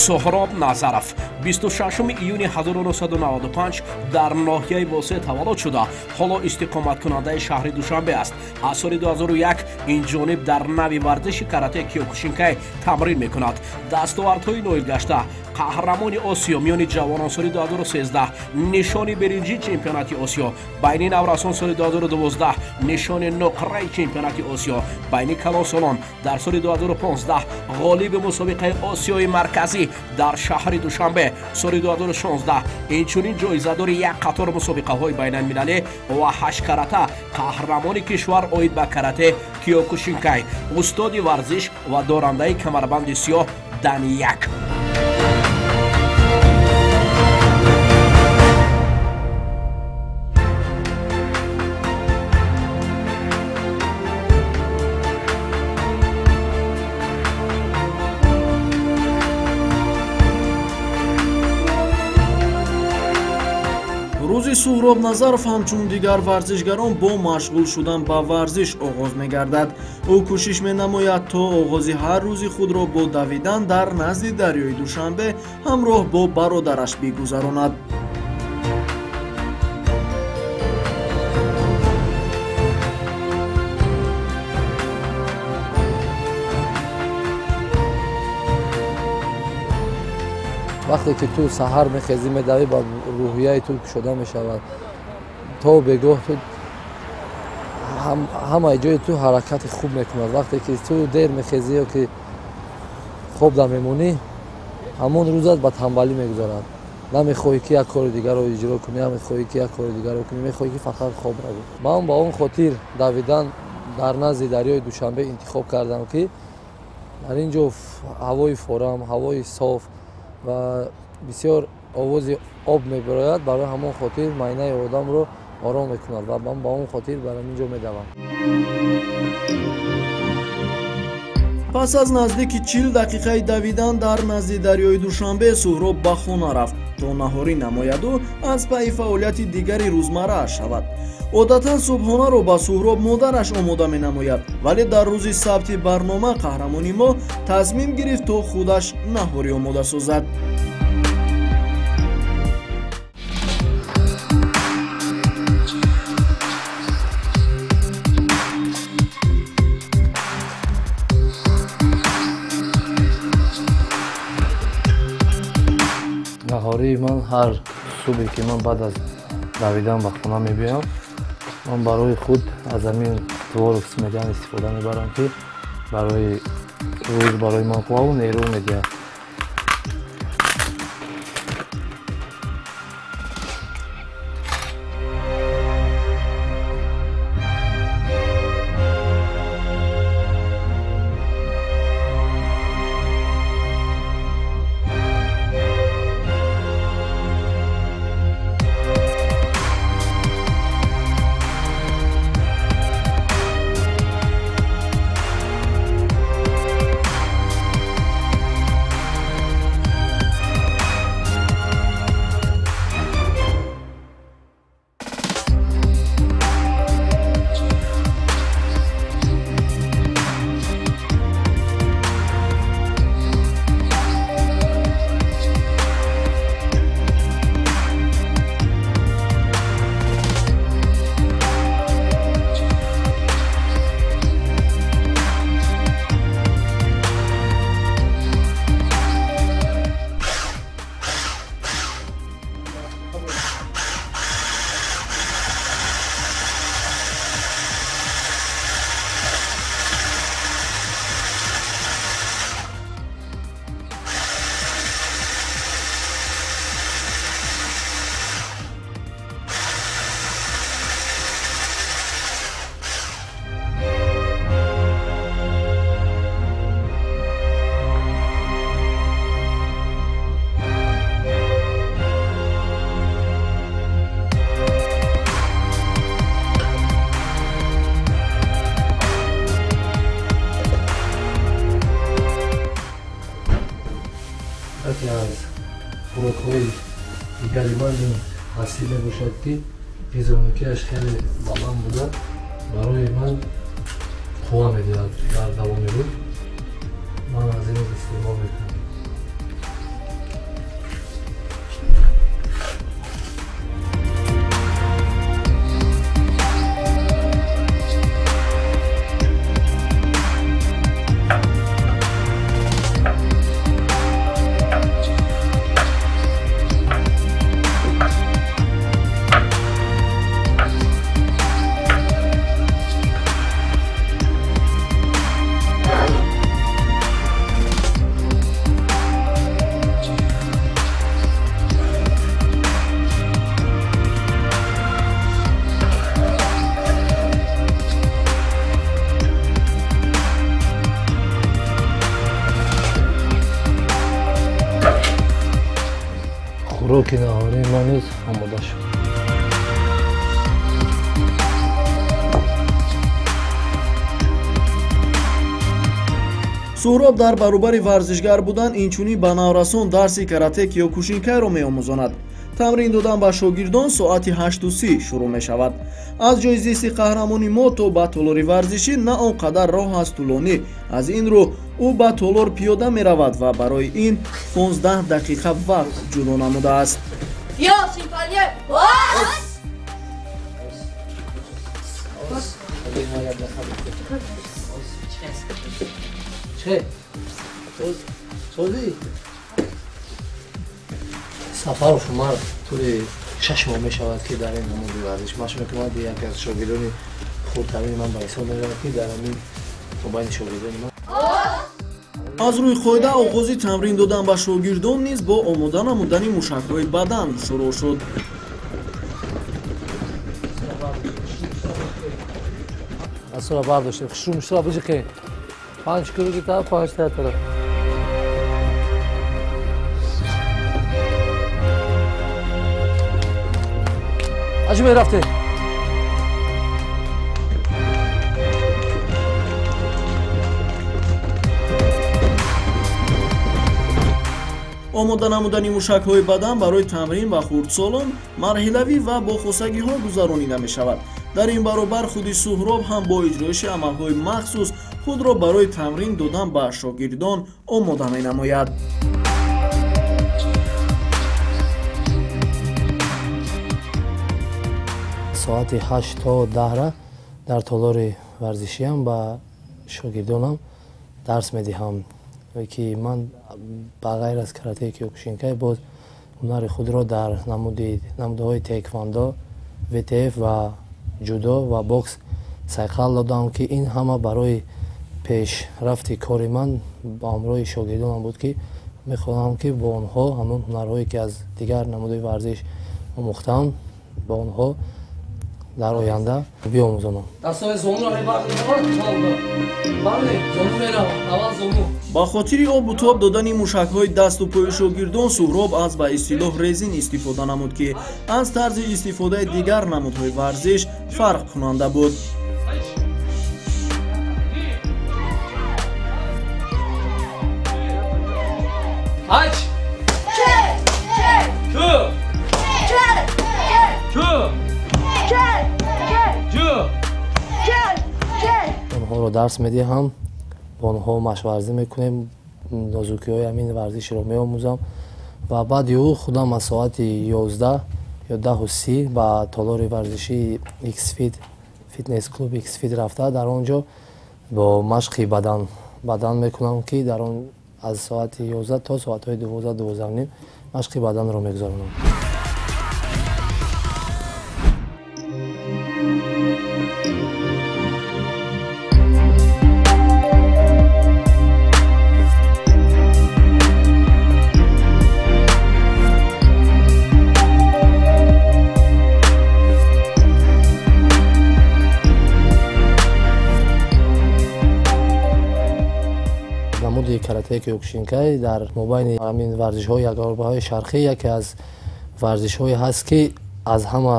Sohrab Nazarov 26 июни 1995 дар ноҳияи Восе таваллуд шуда, ҳоло истиқоматкунандаи шаҳри Душанбе аст. аз соли 2001 инҷониб дар нави варзиши карате Киёкушинкай тамрин мекунад. дастовардҳои ноил гашта, қаҳрамони Осиё миёни ҷавонон соли 2013, нишони биринҷи чемпионати Осиё, байни наврасон соли 2012, нишони нуқраи чемпионати Осиё, байни калонсолон дар соли 2015, ғолиби мусобиқаи Осиёи марказӣ дар шаҳри Душанбе соли 2016, инчунин ҷоизадори як қатор мусобиқаҳои байналмилалӣ ва ҳашкарата, қаҳрамони кишвар оид ба карате Киёкушинкай, устоди варзиш ва дорандаи камарбанди сиёҳ Данияк. рӯзи Суҳроб Назаров ҳамчун дигар варзишгарон бо машғул шудан ба варзиш оғоз мегардад. ӯ кӯшиш менамояд то оғози ҳар рӯзи худро бо давидан дар назди дарёи Душанбе ҳамроҳ бо бародараш бигузаронад. вақте ки ту саҳар мехезӣ медавӣ ба рӯҳияи ту кушода мешавад, то бегоҳ ту ҳамаи ҷои ту ҳаракати хуб мекунад. вақте ки ту дер мехезӣ ё ки хоб намемонӣ, ҳамон рӯзат ба танбалӣ мегузарад. намехоҳӣ ки як кори дигарро иҷро кунӣ, намехоҳӣ ки як кори дигарро кунӣ, мехоҳӣ ки фақат хоб равӣ. ман ба он хотир давидан дар назди дарёи Душанбе интихоб кардам, ки дар ин ҷо ҳавои форам, ҳавои соф ва бисёр овози об мебарояд. барои ҳамон хотир майнаи одамро ором мекунад ва ман ба он хотир бар ин ҷо медавам. пас аз наздики 40 дақиқаи давидан дар назди дарёи Душанбе Суҳроб ба хона рафт то наҳорӣ намояду аз пайи фаъолияти дигари рӯзмаррааш шавад. одатан субҳонаро ба Суҳроб модараш омода менамояд, вале дар рӯзи сабти барнома қаҳрамони мо тазмим гирифт то худаш наҳорӣ омода созад. наҳории ман ҳар субҳе ки ман баъд аз давидан ба хона мебиям, ман барои худ аз ҳамин творог смедан истифода мебарам, ки барои рӯз барои ман қувваву нерӯ медиҳад. یکی از خوراک‌های دیگری من حاصل می‌باشد که فیزیولوژیش خیلی بالا بوده برای من خوب می‌دهد در دوام روز من از این استفاده می‌کنم. خوراک نهاری من نیز آماده شد. суҳроб дар баробари варзишгар будан инчунин ба наврасон дарси карате киёкушинкайро меомӯзонад. тамрин додан ба шогирдон соати 8:30 шурӯъ мешавад. аз ҷои зисти қаҳрамони мо то ба толори варзишӣ на он қадар роҳ аст тӯлонӣ. аз ин рӯ ӯ ба толор пиёда меравад ва барои ин 15 дақиқа вақт ҷудо намудааст. сафар шумар тури 6 моҳ мешавад ки дар ин намуди варзиш машқ мекунад. яке аз шогирдони хурдтарини ман ба ҳисоб меравад ки дар ҳамин мобайни шогирдони ман аз рӯи қоида оғози тамрин додан ба шогирдон низ бо омода намудани мушакҳои бадан шурӯъ шуд. асора бардоштем хушрӯ бижиқе 5 килоги та 5 та тараф аҷ мерафте омода намудани мушакҳои бадан барои тамрин ба хурдсолон марҳилавӣ ва бо хосагиҳо гузаронида мешавад. дар ин баробар худи суҳроб ҳам бо иҷроиши амалҳои махсус худро барои тамрин додан ба шогирдон омода менамояд. соати 8 то 10 дар толори варзишиам ба шогирдонам дарс медиҳам ки ман ба ғайр аз карате киёкушинкай боз ҳунари худро дар намудҳои теквондо, ВТФ ва ҷудо ва бокс сайқал додам ки ин ҳама барои пешрафти кори ман ба ҳамроҳи шогирдонам буд ки мехоҳам ки бо онҳо ҳамон ҳунарҳое ки аз дигар намудҳои варзиш омӯхтам ба онҳо дар оянда биомӯзонам. ба хотири обу тоб додани мушакҳои дасту пои шогирдон суҳроб аз ба истилоҳ резин истифода намуд ки аз тарзи истифодаи дигар намудҳои варзиш фарқ кунанда буд. онҳоро дарс медиҳам, бо онҳо машқварзӣ мекунем, нозукиҳои ҳамин варзишро меомӯзам ва баъди ӯ худам аз соати 11 ё 10:30 ба толори варзиши X-Fit фитнес клуб X-Fit рафта дар он ҷо бо машқи бадан мекунам ки дар он аз соати 11 то соатҳои 12-12:30 машқи баданро мегузаронам. намуди карате киёкушинкай дар мобайни ҳамин варзишҳои якбаробаҳои шарқӣ яке аз варзишҳое ҳаст ки аз ҳама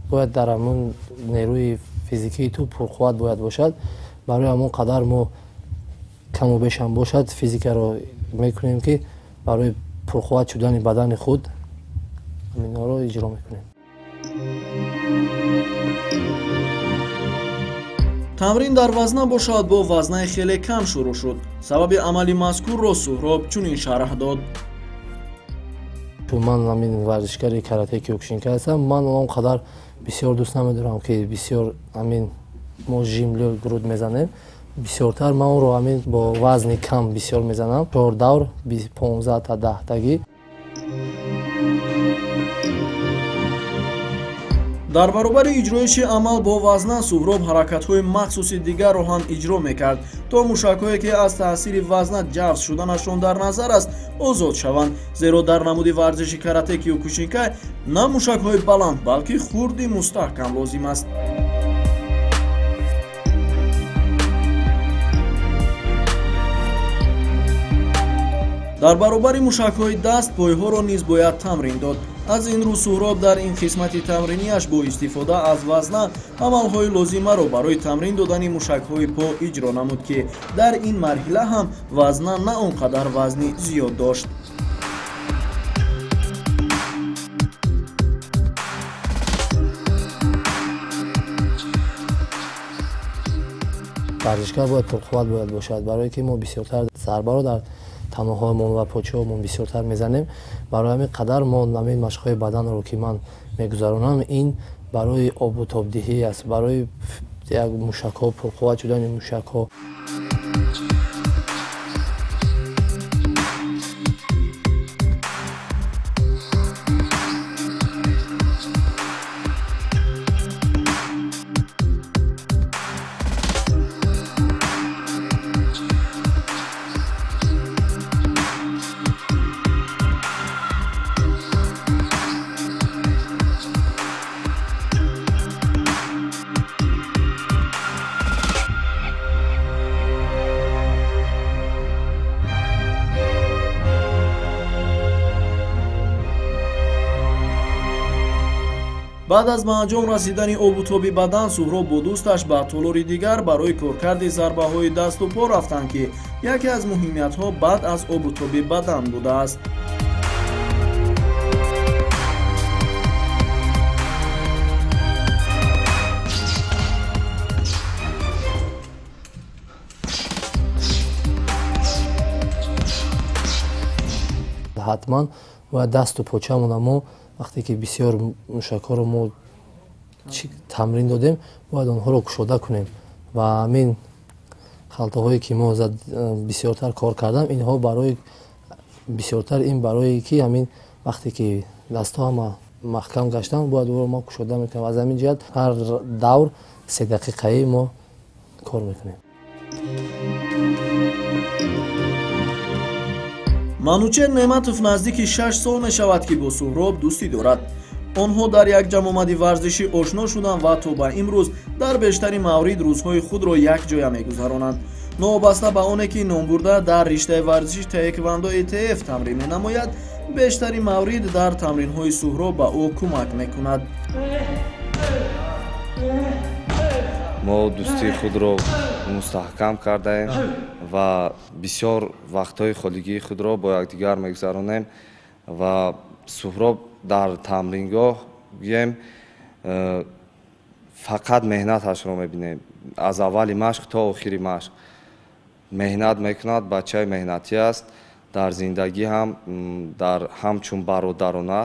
бояд дар ҳамон нерӯи физикии ту пурқувват бояд бошад. барои ҳамон қадар мо каму бешам бошад физикаро мекунем ки барои пурқувват шудани бадани худ ҳаминҳоро иҷро мекунем. тамрин дар вазна бошад бо вазнаи хеле кам шурӯъ шуд. сабаби амали мазкурро суҳроб чунин шарҳ дод. чун ман ҳамин варзишгари карате киёкушинкай ҳастам, ман он қадар бисёр дӯст намедорам ки бисёр ҳамин мо жимлё груд мезанем, бисёртар ман онро ҳамин бо вазни кам бисёр мезанам. 4 давр 15 та 10 тагӣ. дар баробари иҷроиши амал бо вазна суҳроб ҳаракатҳои махсуси дигарро ҳам иҷро мекард то мушакҳое ки аз таъсири вазна ҷафз шуданашон дар назар аст озод шаванд, зеро дар намуди варзиши карате киёкушинкай на мушакҳои баланд балки хурди мустаҳкам лозим аст. дар баробари мушакҳои даст пойҳоро низ бояд тамрин дод. аз ин рӯ Суҳроб дар ин қисмати тамриниаш бо истифода аз вазна амалҳои лозимаро барои тамрин додани мушакҳои по иҷро намуд ки дар ин марҳила ҳам вазна на он қадар вазни зиёд дошт. варзишгар бояд пурқувват бояд бошад, барое ки мо бисёртар зарбаро дар таноҳоямон ва почаҳомон бисёртар мезанем. Барои ҳамин қадар мо намин машқҳои баданро ки ман мегузаронам, ин барои обу тобдиҳӣ аст, барои як мушакҳо, пурқувват шудани мушакҳо. баъд аз ба анҷом расидани обутоби бадан Суҳроб бо дӯсташ ба толори дигар барои коркарди зарбаҳои дасту по рафтанд ки яке аз муҳимиятҳо баъд аз обутоби бадан будааст. ҳатман бояд дасту почаамона мо вақте ки бисёр мушакҳоро мо тамрин додем, бояд онҳоро кушода кунем ва ҳамин халтаҳое ки мо бисёртар кор кардам, инҳо барои бисёртар ин барое ки ҳамин вақте ки дастҳо ҳама маҳкам гаштанд, бояд оро мо кушода мекунем. Аз ҳамин ҷиҳат ҳар давр 3 дақиқаӣ мо кор мекунем. манучер Неъматов наздики 6 сол мешавад ки бо Суҳроб дӯстӣ дорад. онҳо дар як ҷамъомади варзишӣ ошно шуданд ва то ба имрӯз дар бештари маврид рӯзҳои худро якҷоя мегузаронанд. новобаста ба оне ки номбурда дар риштаи варзиши таеквондо ETF тамрин менамояд, бештари маврид дар тамринҳои Суҳроб ба ӯ кӯмак мекунад. мо дӯстии худро мустаҳкам кардаем ва бисёр вақтҳои холигии худро бо якдигар мегузаронем ва Суҳроб дар тамрингоҳ гӯем фақат меҳнаташро мебинем. аз аввали машқ то охири машқ меҳнат мекунад, бачаи меҳнатӣ аст. дар зиндагӣ ҳам дар ҳамчун бародарона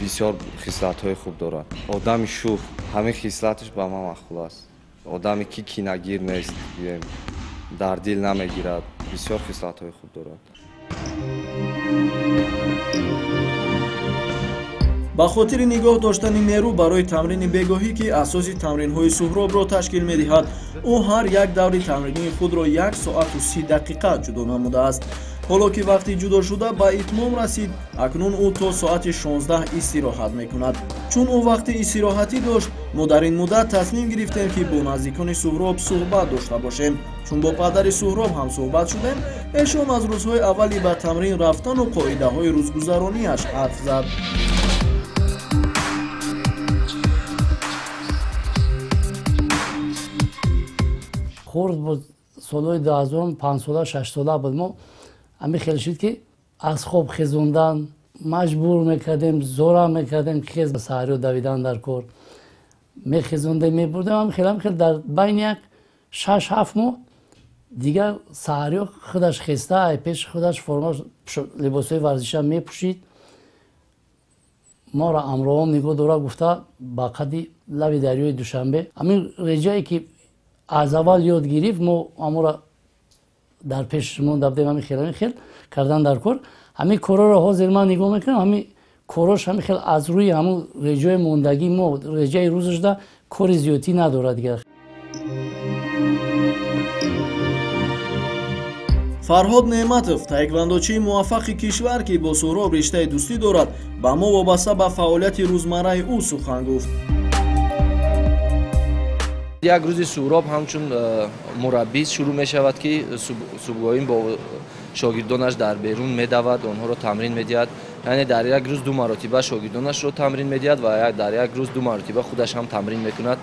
бисёр хислатҳои хуб дорад. одами шӯх, ҳамин хислаташ ба ман махкул аст. одаме ки кинагир нест, дар дил намегирад, бисёр хислатҳои хуб дорад. ба хотири нигоҳ доштани нерӯ барои тамрини бегоҳӣ ки асоси тамринҳои Суҳробро ташкил медиҳад, ӯ ҳар як даври тамринии худро 1 соату 30 дақиқа ҷудо намудааст. ҳоло ки вақти ҷудо шуда ба итмом расид, акнун ӯ то соати 16 истироҳат мекунад. чун ӯ вақти истироҳатӣ дошт, мо дар ин муддат тасмим гирифтем ки бо наздикони Суҳроб суҳбат дошта бошем. чун бо падари Суҳроб ҳам суҳбат шудем, эшон аз рӯзҳои аввали ба тамрин рафтану қоидаҳои рӯзгузарониаш ҳарф зад. хурд буд, солҳои 2005 сола 6 сола буд. мо ҳамин хел шуд ки аз хоб хезондан маҷбур мекардем, зора мекардем ки хез саҳариё давидан дар кор мехезондем, мебурдем. ҳамин хел дар байни як 6-7 моҳ дигар саҳариё худаш хеста, пеши худаш форма либосҳои варзиша мепӯшид. моро амроҳон нигоҳ дора, гуфта ба қадди лаби дарёи Душанбе. ҳамин реҷае ки аз аввал ёд гирифт, мо амора дар пеши монда будем, ҳамин хел кардан дар кор. ҳамин корҳоро ҳозир ман нигоҳ мекунам, ҳамин корҳош ҳамин хел аз рӯи ҳамин реҷаи мондагӣ, мо реҷаи рӯзашда кори зиёдӣ надорад дигар. фарҳод Неъматов, таеквондочии муваффақи кишвар ки бо Суҳроб риштаи дӯстӣ дорад, ба мо вобаста ба фаъолияти рӯзмарраи ӯ сухан гуфт. як рӯзи суҳроб ҳамчун мураббӣ шурӯъ мешавад ки субҳгоҳин бо шогирдонаш дар берун медавад, онҳоро тамрин медиҳад. яъне дар як рӯз ду маротиба шогирдонашро тамрин медиҳад ва дар як рӯз ду маротиба худаш ҳам тамрин мекунад.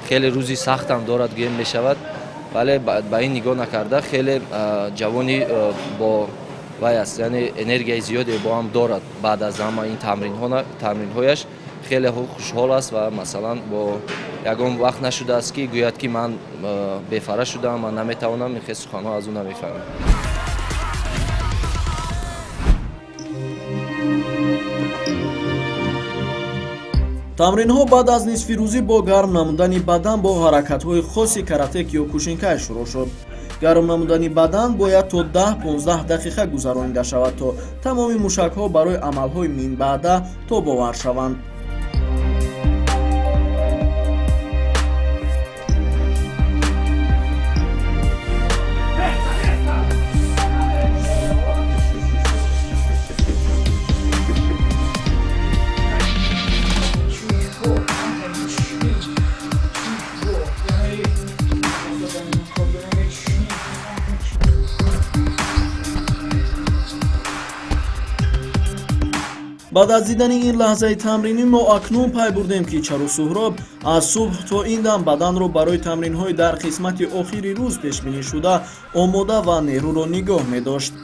хеле рӯзи сахтам дорад гӯем мешавад, вале ба ин нигоҳ накарда хеле ҷавони бо вай аст, яъне энергияи зиёде бо ҳам дорад. баъд аз ҳама ин тамринҳояш хеле хушҳол аст ва масалан бо ягон вақт нашудааст ки гӯяд ки ман бефара шудам, ман наметавонам, ин хел суханҳо аз ӯ намефаҳмем. тамринҳо баъд аз нисфирӯзӣ бо гарм намудани бадан бо ҳаракатҳои хоси каратек ё кушинкай шурӯъ шуд. гарм намудани бадан бояд то 10-15 дақиқа гузаронида шавад, то тамоми мушакҳо барои амалҳои минбаъда тобовар шаванд. баъд аз дидани ин лаҳзаи тамринӣ мо акнун пай бурдем ки чару суҳроб аз субҳ то ин дам баданро барои тамринҳои дар қисмати охири рӯз пешбинишуда омода ва нерӯро нигоҳ медошт.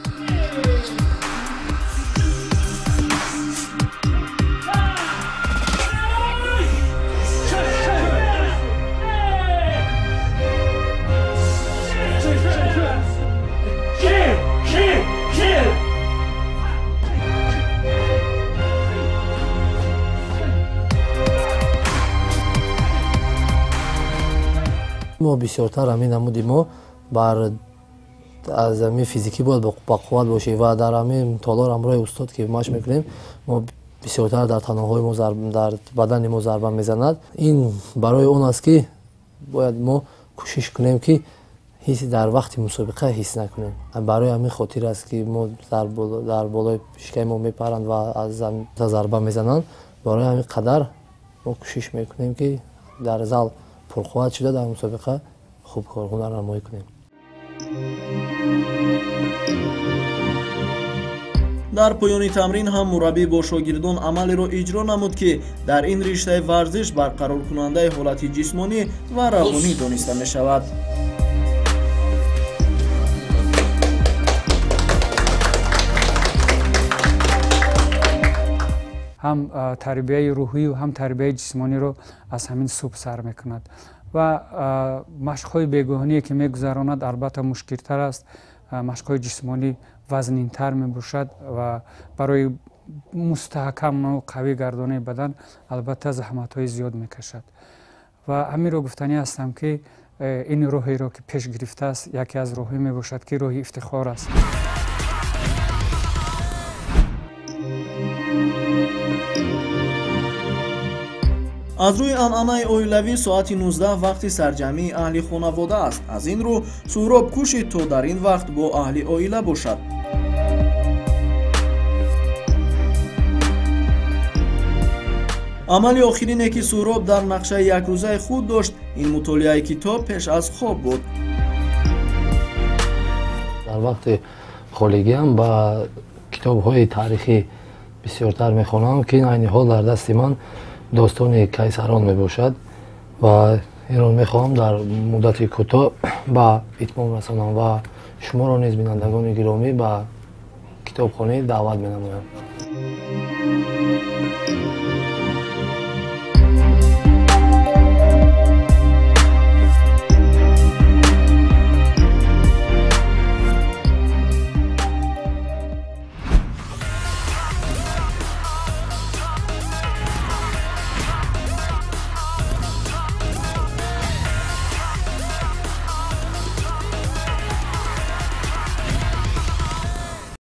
мо бисёртар ҳамин намуди мо бар аз ҳамин физикӣ бояд бақувват бошем ва дар ҳамин толор ҳамроҳи устод ки машқ мекунем мо бисёртар дар таноҳои мо дар бадани мо зарба мезанад. ин барои он аст ки бояд мо кӯшиш кунем ки дар вақти мусобиқа ҳис накунем. барои ҳамин хотир аст ки мо дар болои пишкаи мо мепаранд ва аз зарба мезананд. барои ҳамин қадар мо кӯшиш мекунем ки дар зал пурқувват шуда дар мусобиқа хуб корхунар намоӣ кунем. дар поёни тамрин ҳам мураббӣ бо шогирдон амалеро иҷро намуд ки дар ин риштаи варзиш барқароркунандаи ҳолати ҷисмонӣ ва равонӣ дониста мешавад. ҳам тарбияи рӯҳию ҳам тарбияи ҷисмониро аз ҳамин субҳ сар мекунад ва машқҳои бегоҳоние ки мегузаронад албатта мушкилтар аст. машқҳои ҷисмонӣ вазнинтар мебошад ва барои мустаҳкаму қавӣ гардонаи бадан албатта заҳматҳои зиёд мекашад. ва ҳаминро гуфтанӣ ҳастам ки ин роҳеро ки пеш гирифтааст яке аз роҳҳое мебошад ки роҳи ифтихор аст. аз рӯи анъанаи оилавӣ соати 19 вақти сарҷамъии аҳли хонавода аст. аз ин рӯ суҳроб кӯшид то дар ин вақт бо аҳли оила бошад. амали охирине ки суҳроб дар нақшаи якрӯзаи худ дошт, ин мутолиаи китоб пеш аз хоб буд. дар вақти холигиам ба китобҳои таърихӣ бисёртар мехонам ки ин айни ҳол дар дасти ман достони кайсарон мебошад ва инро мехоҳам дар муддати кӯтоҳ ба итмом расонам ва шуморо низ бинандагони гиромӣ ба китобхонӣ даъват менамоям.